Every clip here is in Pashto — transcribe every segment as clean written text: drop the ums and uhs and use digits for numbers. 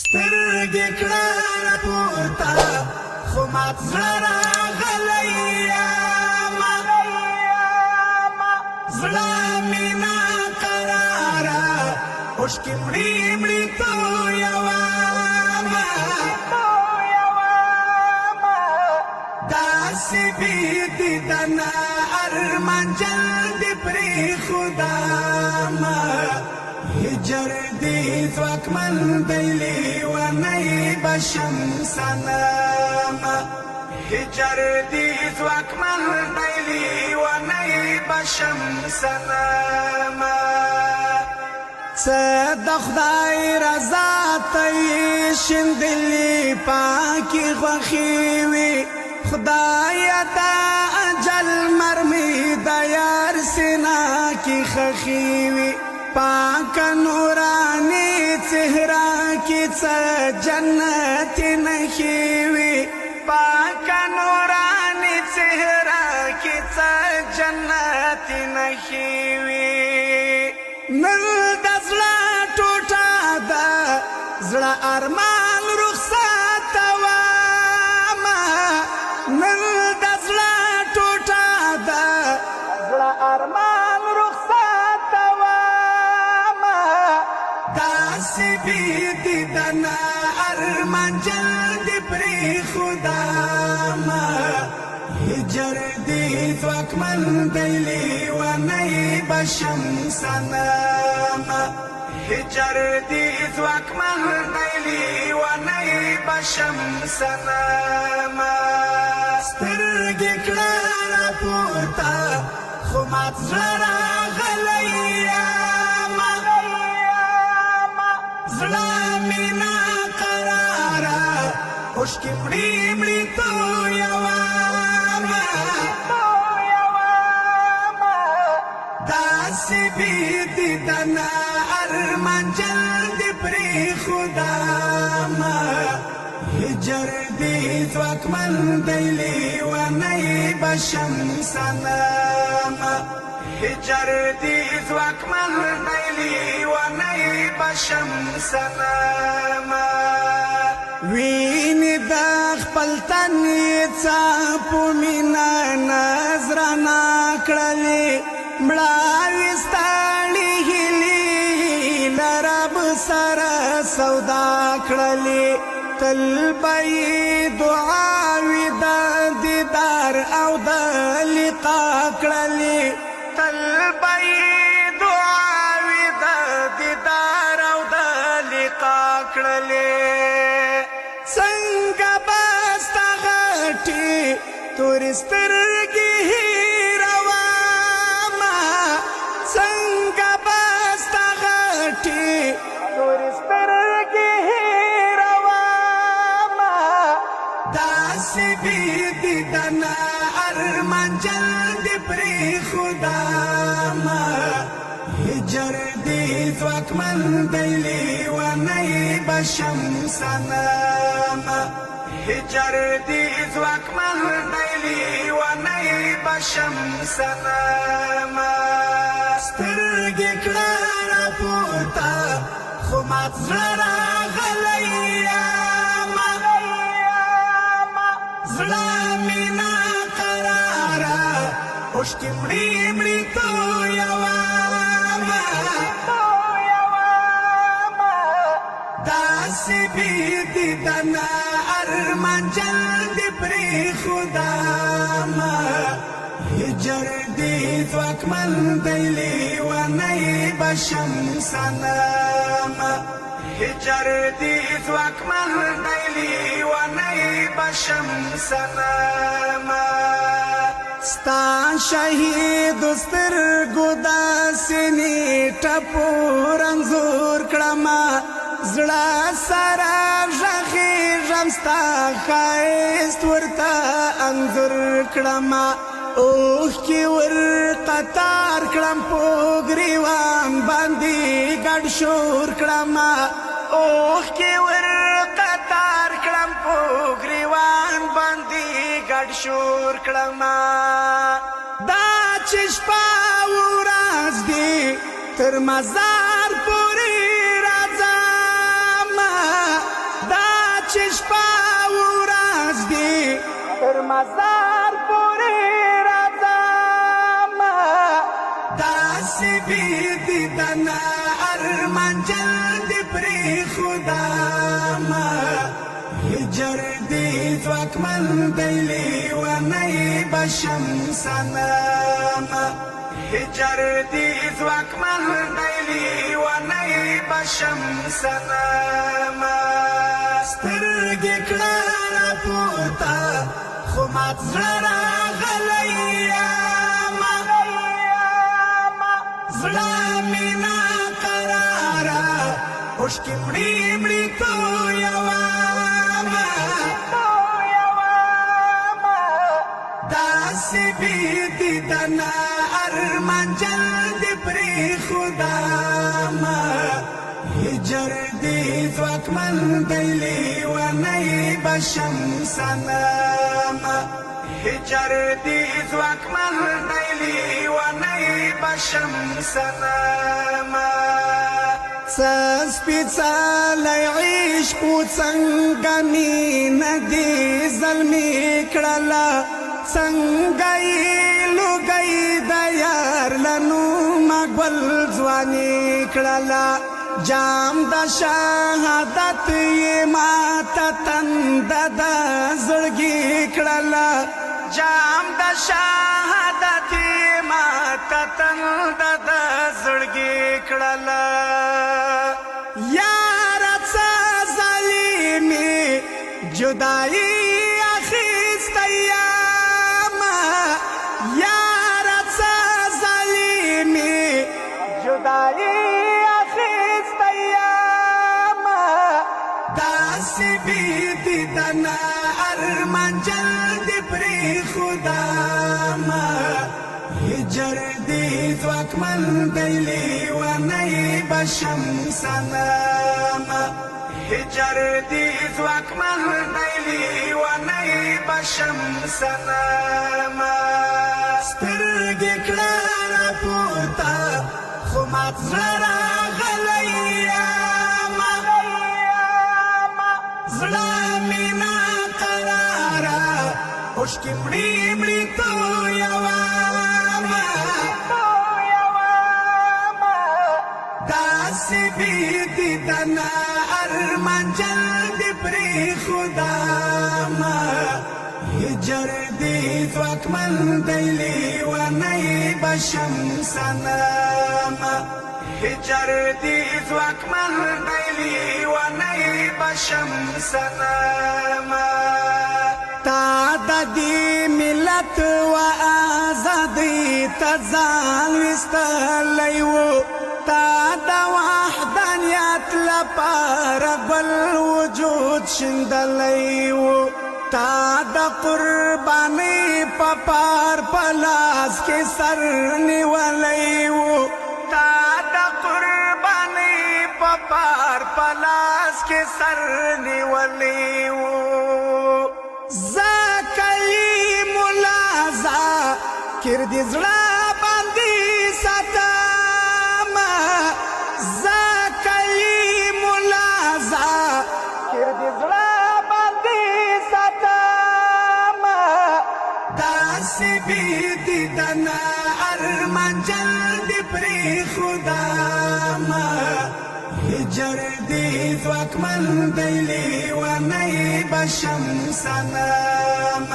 سترګې کړه راپورته خو مات زړه راغلی یمه زړه مې ناقراره اوښکې مړې مړې تویومه داسې بې دیدنه ارمان جلدې پرېښودمه هجر دې ځواکمن دی لیونی به شم صنمه هجر دې ځواکمن دی لیونی به شم صنمه څه د خدای رضا ته یې شیندلې پاکې خوښې وي خدایه دا اجل مرمې د یار سینه کې ښخې وي پاک نورانی چهرہ کی څه جنت نښې وي پاک نورانی چهرہ کی څه جنت نښې وي نن د زړه ټوټه ده زړه ارمان رخصتومه نن د زړه ټوټه ده زړه ارمان داسې بې دیدنه ارمان جلدې پرېښودمه هجر دې ځواکمن دی لیونی به شم صنمه هجر دې ځواکمن دی لیونی به شم صنمه سترګې کړه راپورته خو مات زړه راغلی زړه مې ناقراره اوښکې مړې مړې تویومه داسې بې دیدنه ارمان جلدې پرېښودمه هجر دې ځواکمن دی لیونی به شم صنمه هجر دې ځواکمن دی لیونی به شم صنمه وینې د خپل تن یې څاپو مینه نظرانه کړلې مړاوې ستړې هیلې له رب سره سودا کړلې تل به یې دعاوې د دیدار او د لقا کړلې تل به یې دعاوې د دیدار او د لقا کړلې څنګه به ستا غټې تورې سترګې هېرومه څنګه به ستا غټې تورې سترګې هېرومه داسې بې دیدنه ارمان جلدې پرېښودمه هجر دې ځواکمن دی لیونی به شم صنمه هجر دې ځواکمن دی لیونی به شم صنمه سترګې کړه راپورته خو مات زړه راغلی یمه زړه مې ناقراره اوښکې مړې مړې تویومه داسې بې دیدنه ارمان جلدې پرېښودمه هجر دې ځواکمن دی لیونی به شم صنمه هجر دې ځواکمن دی لیونی به شم صنمه ستا شهید سترګو داسې نیټه پور انځور کړمه زړه سره غږېږم ستا ښایست ورته انځور کړمه اوښکې ور قطار کړم په ګریوان باندې ګډ شور کړمه اوښکې ور قطار کړم په ګریوان باندې ګډ شور کړمه دا چې شپه ورځ دې تر مزار پورې راځم چې شپه ورځ دي تر مزار پورې راځم داسې بېدیدنه ارمانجل دې پرېښودم هجر دې ځواکمن دی لیونی بشم صنم هجر دې ځواکمن دی لیونی بشم صنم سترګې کړه راپورته خو مات زړه راغلی یمه زړه مې ناقراره اوښکې مړې مړې تویومه داسې بېدیدنه ارمانجل دې پرېښودمه هجر دې ځواکمن دی لیونی بشم صنم هجر دې ځواکمن دی لیونی بشم صنم څه سپېڅلی عشق و څنګه مینه دې زلمي کړله څنګه یې لوګی د یار له نومه ګل ځواني کړله جام د شهادت یې ماته تنده د زړګي کړله جام د شهادت یې ماته تنده د زړګي کړله یاره څه ظالمې جدایي اخیستی یمه یاره څه ظالمې جدایي داسې بېدیدنه ارمانجل دې پرېښودمه هجر دې ځواکمن دی لیونی بشم صنم هجر دې ځواکمن دی لیونی بشم صنم سترګې کړه راپورته خو مات زړه راغلی یمه زړه مې ناقراره اوښکې مړې مړې تویومه داسې بېدیدنه ارمانجل دې پرېښودمه هجر دې ځواکمن دی لیونی بشم صنم هجر دې ځواکمن دی لیونی بشم صنم تا د دې ملت و آزادۍ ته ځان ویستلی و تا د وحدانیت لپاره بل وجود شیندلی و تا د قربانۍ په پار په لاس کې سر نیولی و تا د قربانۍ په پار په لاس کې سر نیولی و زه کلیم الله ذاکر دې زړه باندې ساتمه زه کلیم الله ذاکر دې زړه باندې ساتمه داسې بېدیدنه ارمانجل دې پرېښودمه هجر دې ځواکمن دی لیونی بشم صنم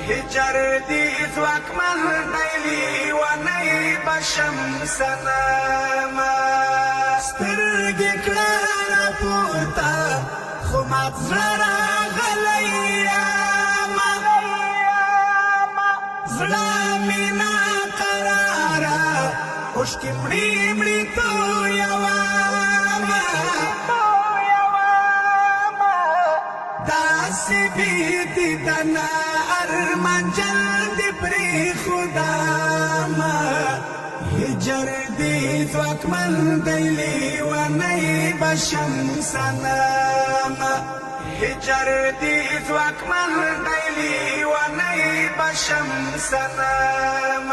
هجر دې ځواکمن دی لیونی بشم صنم سترګې کړه راپورته خو مات زړه راغلی یمه زړه مې ناقراره اوښکې مړې مړې تویومه داسې بېدیدنه ارمانجل دې پرېښودمه هجر دې ځواکمن دی لیونی بشم صنم هجر دې ځواکمن دی لیونی بشم صنم